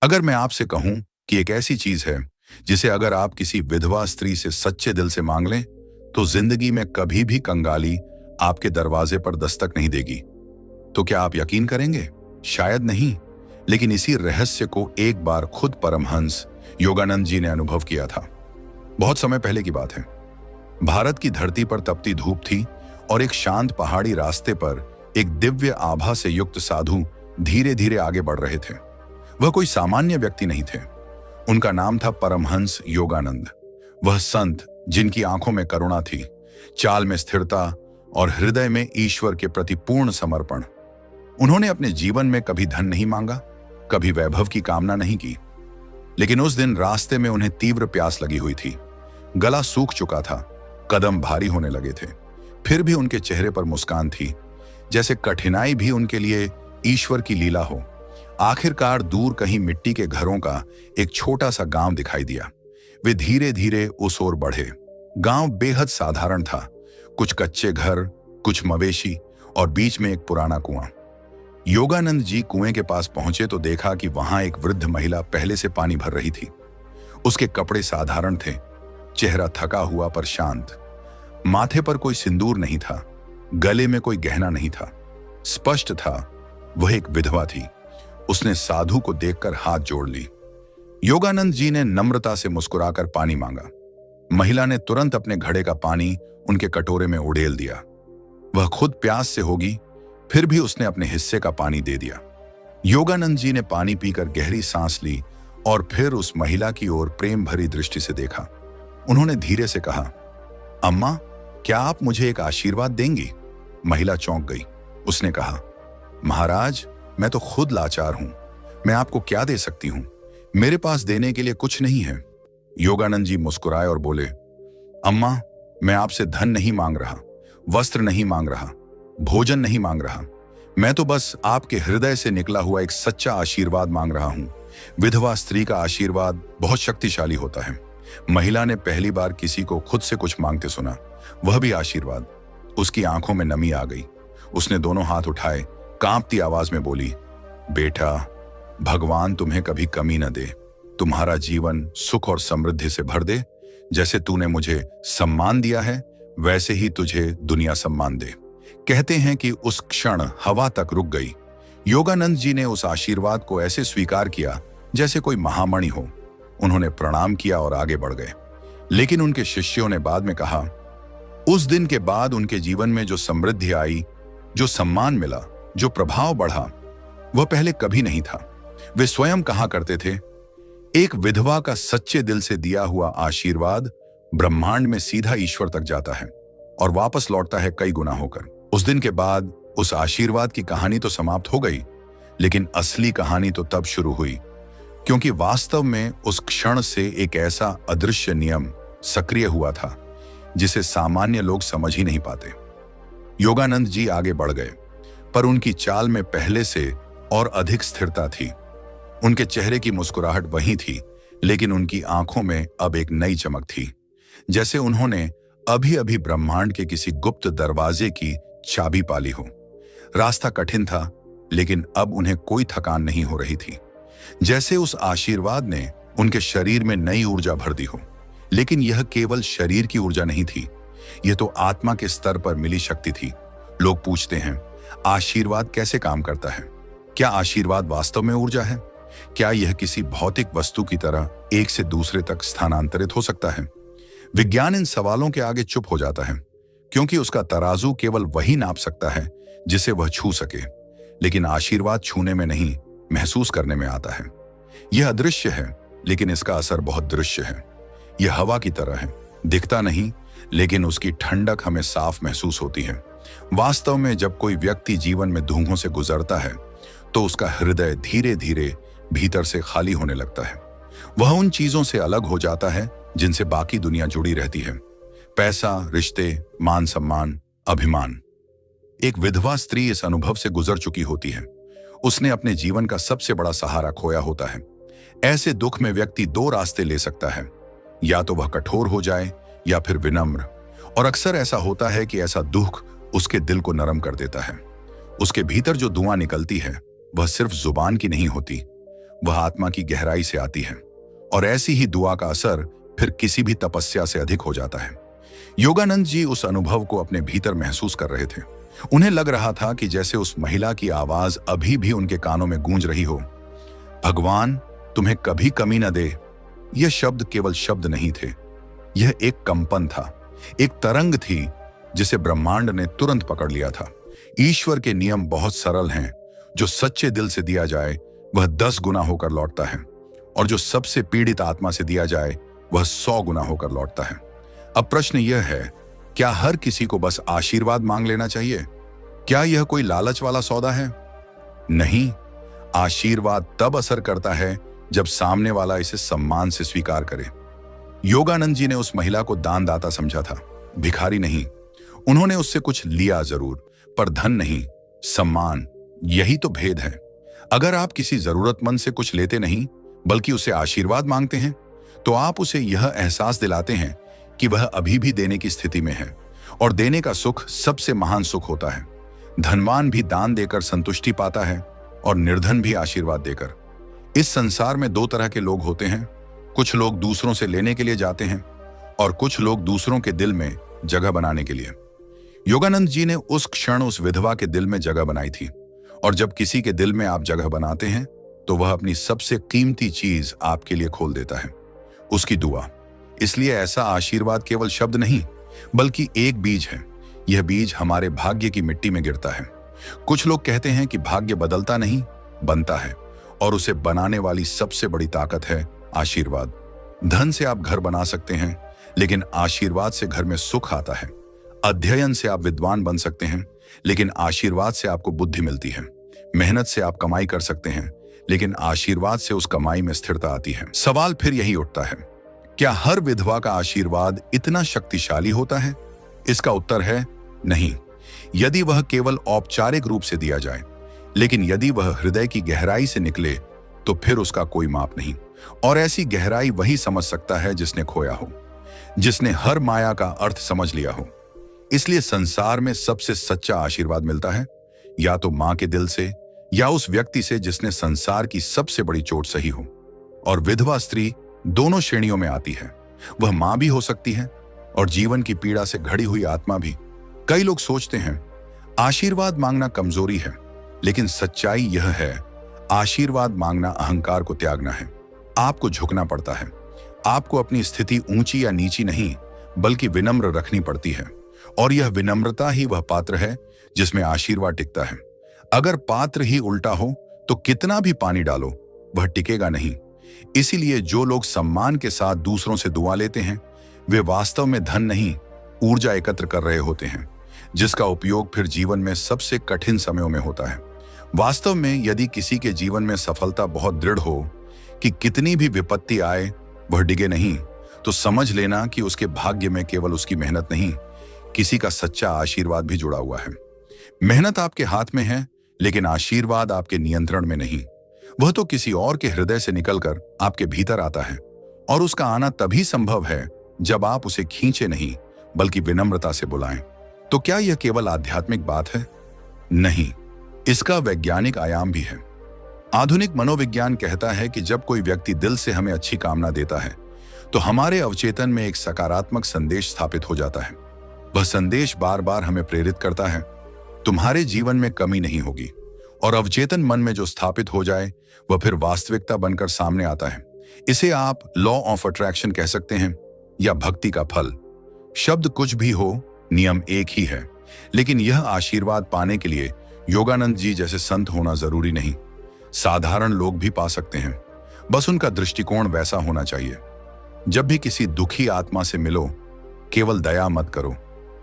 अगर मैं आपसे कहूं कि एक ऐसी चीज है जिसे अगर आप किसी विधवा स्त्री से सच्चे दिल से मांग लें तो जिंदगी में कभी भी कंगाली आपके दरवाजे पर दस्तक नहीं देगी, तो क्या आप यकीन करेंगे? शायद नहीं, लेकिन इसी रहस्य को एक बार खुद परमहंस योगानंद जी ने अनुभव किया था। बहुत समय पहले की बात है। भारत की धरती पर तपती धूप थी और एक शांत पहाड़ी रास्ते पर एक दिव्य आभा से युक्त साधु धीरे धीरे आगे बढ़ रहे थे। वह कोई सामान्य व्यक्ति नहीं थे। उनका नाम था परमहंस योगानंद। वह संत जिनकी आंखों में करुणा थी, चाल में स्थिरता और हृदय में ईश्वर के प्रति पूर्ण समर्पण। उन्होंने अपने जीवन में कभी धन नहीं मांगा, कभी वैभव की कामना नहीं की, लेकिन उस दिन रास्ते में उन्हें तीव्र प्यास लगी हुई थी। गला सूख चुका था, कदम भारी होने लगे थे, फिर भी उनके चेहरे पर मुस्कान थी, जैसे कठिनाई भी उनके लिए ईश्वर की लीला हो। आखिरकार दूर कहीं मिट्टी के घरों का एक छोटा सा गांव दिखाई दिया। वे धीरे धीरे उस ओर बढ़े। गांव बेहद साधारण था, कुछ कच्चे घर, कुछ मवेशी और बीच में एक पुराना कुआं। योगानंद जी कुएं के पास पहुंचे तो देखा कि वहां एक वृद्ध महिला पहले से पानी भर रही थी। उसके कपड़े साधारण थे, चेहरा थका हुआ पर शांत। माथे पर कोई सिंदूर नहीं था, गले में कोई गहना नहीं था। स्पष्ट था वह एक विधवा थी। उसने साधु को देखकर हाथ जोड़ ली। योगानंद जी ने नम्रता से मुस्कुराकर पानी मांगा। महिला ने तुरंत अपने घड़े का पानी उनके कटोरे में उड़ेल दिया। वह खुद प्यास से होगी, फिर भी उसने अपने हिस्से का पानी दे दिया। योगानंद जी ने पानी पीकर गहरी सांस ली और फिर उस महिला की ओर प्रेम भरी दृष्टि से देखा। उन्होंने धीरे से कहा, अम्मा, क्या आप मुझे एक आशीर्वाद देंगी? महिला चौंक गई। उसने कहा, महाराज, मैं तो खुद लाचार हूं, मैं आपको क्या दे सकती हूं? मेरे पास देने के लिए कुछ नहीं है। योगानंद जी मुस्कुराए और बोले, अम्मा, मैं आपसे धन नहीं मांग रहा, वस्त्र नहीं मांग रहा, भोजन नहीं मांग रहा। मैं तो बस आपके हृदय से निकला हुआ एक सच्चा आशीर्वाद मांग रहा हूं। विधवा स्त्री का आशीर्वाद बहुत शक्तिशाली होता है। महिला ने पहली बार किसी को खुद से कुछ मांगते सुना, वह भी आशीर्वाद। उसकी आंखों में नमी आ गई। उसने दोनों हाथ उठाए, कांपती आवाज में बोली, बेटा, भगवान तुम्हें कभी कमी न दे, तुम्हारा जीवन सुख और समृद्धि से भर दे। जैसे तूने मुझे सम्मान दिया है, वैसे ही तुझे दुनिया सम्मान दे। कहते हैं कि उस क्षण हवा तक रुक गई। योगानंद जी ने उस आशीर्वाद को ऐसे स्वीकार किया जैसे कोई महामणि हो। उन्होंने प्रणाम किया और आगे बढ़ गए। लेकिन उनके शिष्यों ने बाद में कहा, उस दिन के बाद उनके जीवन में जो समृद्धि आई, जो सम्मान मिला, जो प्रभाव बढ़ा, वह पहले कभी नहीं था। वे स्वयं कहा करते थे, एक विधवा का सच्चे दिल से दिया हुआ आशीर्वाद ब्रह्मांड में सीधा ईश्वर तक जाता है और वापस लौटता है कई गुना होकर। उस दिन के बाद उस आशीर्वाद की कहानी तो समाप्त हो गई, लेकिन असली कहानी तो तब शुरू हुई, क्योंकि वास्तव में उस क्षण से एक ऐसा अदृश्य नियम सक्रिय हुआ था जिसे सामान्य लोग समझ ही नहीं पाते। योगानंद जी आगे बढ़ गए, पर उनकी चाल में पहले से और अधिक स्थिरता थी। उनके चेहरे की मुस्कुराहट वही थी, लेकिन उनकी आंखों में अब एक नई चमक थी, जैसे उन्होंने अभी अभी ब्रह्मांड के किसी गुप्त दरवाजे की चाबी पाली हो। रास्ता कठिन था, लेकिन अब उन्हें कोई थकान नहीं हो रही थी। जैसे उस आशीर्वाद ने उनके शरीर में नई ऊर्जा भर दी हो। लेकिन यह केवल शरीर की ऊर्जा नहीं थी, यह तो आत्मा के स्तर पर मिली शक्ति थी। लोग पूछते हैं, आशीर्वाद कैसे काम करता है? क्या आशीर्वाद वास्तव में ऊर्जा है? क्या यह किसी भौतिक वस्तु की तरह एक से दूसरे तक स्थानांतरित हो सकता है? विज्ञान इन सवालों के आगे चुप हो जाता है, क्योंकि उसका तराजू केवल वही नाप सकता है जिसे वह छू सके। लेकिन आशीर्वाद छूने में नहीं, महसूस करने में आता है। यह अदृश्य है, लेकिन इसका असर बहुत दृश्य है। यह हवा की तरह है, दिखता नहीं, लेकिन उसकी ठंडक हमें साफ महसूस होती है। वास्तव में जब कोई व्यक्ति जीवन में धूंघों से गुजरता है तो उसका हृदय धीरे धीरे भीतर से खाली होने लगता है। वह उन चीजों से अलग हो जाता है जिनसे बाकी दुनिया जुड़ी रहती है। पैसा, रिश्ते, मान सम्मान, अभिमान। एक विधवा स्त्री इस अनुभव से गुजर चुकी होती है। उसने अपने जीवन का सबसे बड़ा सहारा खोया होता है। ऐसे दुख में व्यक्ति दो रास्ते ले सकता है, या तो वह कठोर हो जाए या फिर विनम्र। और अक्सर ऐसा होता है कि ऐसा दुख उसके दिल को नरम कर देता है। उसके भीतर जो धुआं निकलती है वह सिर्फ जुबान की नहीं होती, वह आत्मा की गहराई से आती है और ऐसी ही दुआ का असर फिर किसी भी तपस्या से अधिक हो जाता है। योगानंद जी उस अनुभव को अपने भीतर महसूस कर रहे थे। उन्हें लग रहा था कि जैसे उस महिला की आवाज अभी भी उनके कानों में गूंज रही हो, भगवान तुम्हें कभी कमी न दे। यह शब्द केवल शब्द नहीं थे, यह एक कंपन था, एक तरंग थी जिसे ब्रह्मांड ने तुरंत पकड़ लिया था। ईश्वर के नियम बहुत सरल हैं। जो सच्चे दिल से दिया जाए वह 10 गुना होकर लौटता है, और जो सबसे पीड़ित आत्मा से दिया जाए वह 100 गुना होकर लौटता है। अब प्रश्न यह है, क्या हर किसी को बस आशीर्वाद मांग लेना चाहिए? क्या यह कोई लालच वाला सौदा है? नहीं, आशीर्वाद तब असर करता है जब सामने वाला इसे सम्मान से स्वीकार करे। योगानंद जी ने उस महिला को दानदाता समझा था, भिखारी नहीं। उन्होंने उससे कुछ लिया जरूर, पर धन नहीं, सम्मान। यही तो भेद है। अगर आप किसी जरूरतमंद से कुछ लेते नहीं बल्कि उसे आशीर्वाद मांगते हैं, तो आप उसे यह एहसास दिलाते हैं कि वह अभी भी देने की स्थिति में है, और देने का सुख सबसे महान सुख होता है। धनवान भी दान देकर संतुष्टि पाता है और निर्धन भी आशीर्वाद देकर। इस संसार में 2 तरह के लोग होते हैं। कुछ लोग दूसरों से लेने के लिए जाते हैं और कुछ लोग दूसरों के दिल में जगह बनाने के लिए। योगानंद जी ने उस क्षण उस विधवा के दिल में जगह बनाई थी, और जब किसी के दिल में आप जगह बनाते हैं तो वह अपनी सबसे कीमती चीज आपके लिए खोल देता है, उसकी दुआ। इसलिए ऐसा आशीर्वाद केवल शब्द नहीं बल्कि एक बीज है। यह बीज हमारे भाग्य की मिट्टी में गिरता है। कुछ लोग कहते हैं कि भाग्य बदलता नहीं, बनता है, और उसे बनाने वाली सबसे बड़ी ताकत है आशीर्वाद। धन से आप घर बना सकते हैं, लेकिन आशीर्वाद से घर में सुख आता है। अध्ययन से आप विद्वान बन सकते हैं, लेकिन आशीर्वाद से आपको बुद्धि मिलती है। मेहनत से आप कमाई कर सकते हैं, लेकिन आशीर्वाद से उस कमाई में स्थिरता आती है। सवाल फिर यही उठता है, क्या हर विधवा का आशीर्वाद इतना शक्तिशाली होता है? इसका उत्तर है नहीं, यदि वह केवल औपचारिक रूप से दिया जाए। लेकिन यदि वह हृदय की गहराई से निकले तो फिर उसका कोई माप नहीं। और ऐसी गहराई वही समझ सकता है जिसने खोया हो, जिसने हर माया का अर्थ समझ लिया हो। इसलिए संसार में सबसे सच्चा आशीर्वाद मिलता है या तो मां के दिल से, या उस व्यक्ति से जिसने संसार की सबसे बड़ी चोट सही हो। और विधवा स्त्री दोनों श्रेणियों में आती है। वह मां भी हो सकती है और जीवन की पीड़ा से घड़ी हुई आत्मा भी। कई लोग सोचते हैं आशीर्वाद मांगना कमजोरी है, लेकिन सच्चाई यह है, आशीर्वाद मांगना अहंकार को त्यागना है। आपको झुकना पड़ता है। आपको अपनी स्थिति ऊंची या नीची नहीं बल्कि विनम्र रखनी पड़ती है, और यह विनम्रता ही वह पात्र है जिसमें आशीर्वाद टिकता है। अगर पात्र ही उल्टा हो तो कितना भी पानी डालो वह टिकेगा नहीं। इसीलिए जो लोग सम्मान के साथ दूसरों से दुआ लेते हैं, वे वास्तव में धन नहीं, ऊर्जा एकत्र कर रहे होते हैं, जिसका उपयोग फिर जीवन में सबसे कठिन समयों में होता है। वास्तव में यदि किसी के जीवन में सफलता बहुत दृढ़ हो कि कितनी भी विपत्ति आए वह डिगे नहीं, तो समझ लेना कि उसके भाग्य में केवल उसकी मेहनत नहीं, किसी का सच्चा आशीर्वाद भी जुड़ा हुआ है। मेहनत आपके हाथ में है, लेकिन आशीर्वाद आपके नियंत्रण में नहीं। वह तो किसी और के हृदय से निकलकर आपके भीतर आता है, और उसका आना तभी संभव है जब आप उसे खींचे नहीं बल्कि विनम्रता से बुलाएं। तो क्या यह केवल आध्यात्मिक बात है? नहीं, इसका वैज्ञानिक आयाम भी है। आधुनिक मनोविज्ञान कहता है कि जब कोई व्यक्ति दिल से हमें अच्छी कामना देता है तो हमारे अवचेतन में एक सकारात्मक संदेश स्थापित हो जाता है। वह संदेश बार बार हमें प्रेरित करता है, तुम्हारे जीवन में कमी नहीं होगी। और अवचेतन मन में जो स्थापित हो जाए वह फिर वास्तविकता बनकर सामने आता है। इसे आप लॉ ऑफ अट्रैक्शन कह सकते हैं या भक्ति का फल। शब्द कुछ भी हो, नियम एक ही है। लेकिन यह आशीर्वाद पाने के लिए योगानंद जी जैसे संत होना जरूरी नहीं, साधारण लोग भी पा सकते हैं। बस उनका दृष्टिकोण वैसा होना चाहिए। जब भी किसी दुखी आत्मा से मिलो, केवल दया मत करो,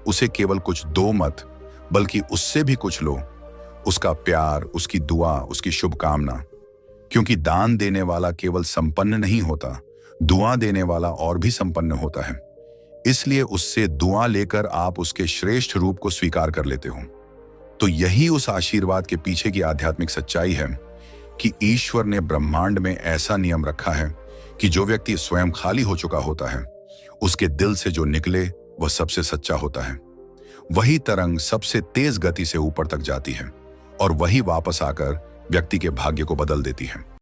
उसे केवल कुछ दो मत, बल्कि उससे भी कुछ लो, उसका प्यार, उसकी दुआ, उसकी शुभकामना। क्योंकि दान देने वाला केवल संपन्न नहीं होता, दुआ देने वाला और भी संपन्न होता है। इसलिए उससे दुआ लेकर आप उसके श्रेष्ठ रूप को स्वीकार कर लेते हो। तो यही उस आशीर्वाद के पीछे की आध्यात्मिक सच्चाई है कि ईश्वर ने ब्रह्मांड में ऐसा नियम रखा है कि जो व्यक्ति स्वयं खाली हो चुका होता है, उसके दिल से जो निकले वह सबसे सच्चा होता है। वही तरंग सबसे तेज गति से ऊपर तक जाती है और वही वापस आकर व्यक्ति के भाग्य को बदल देती है।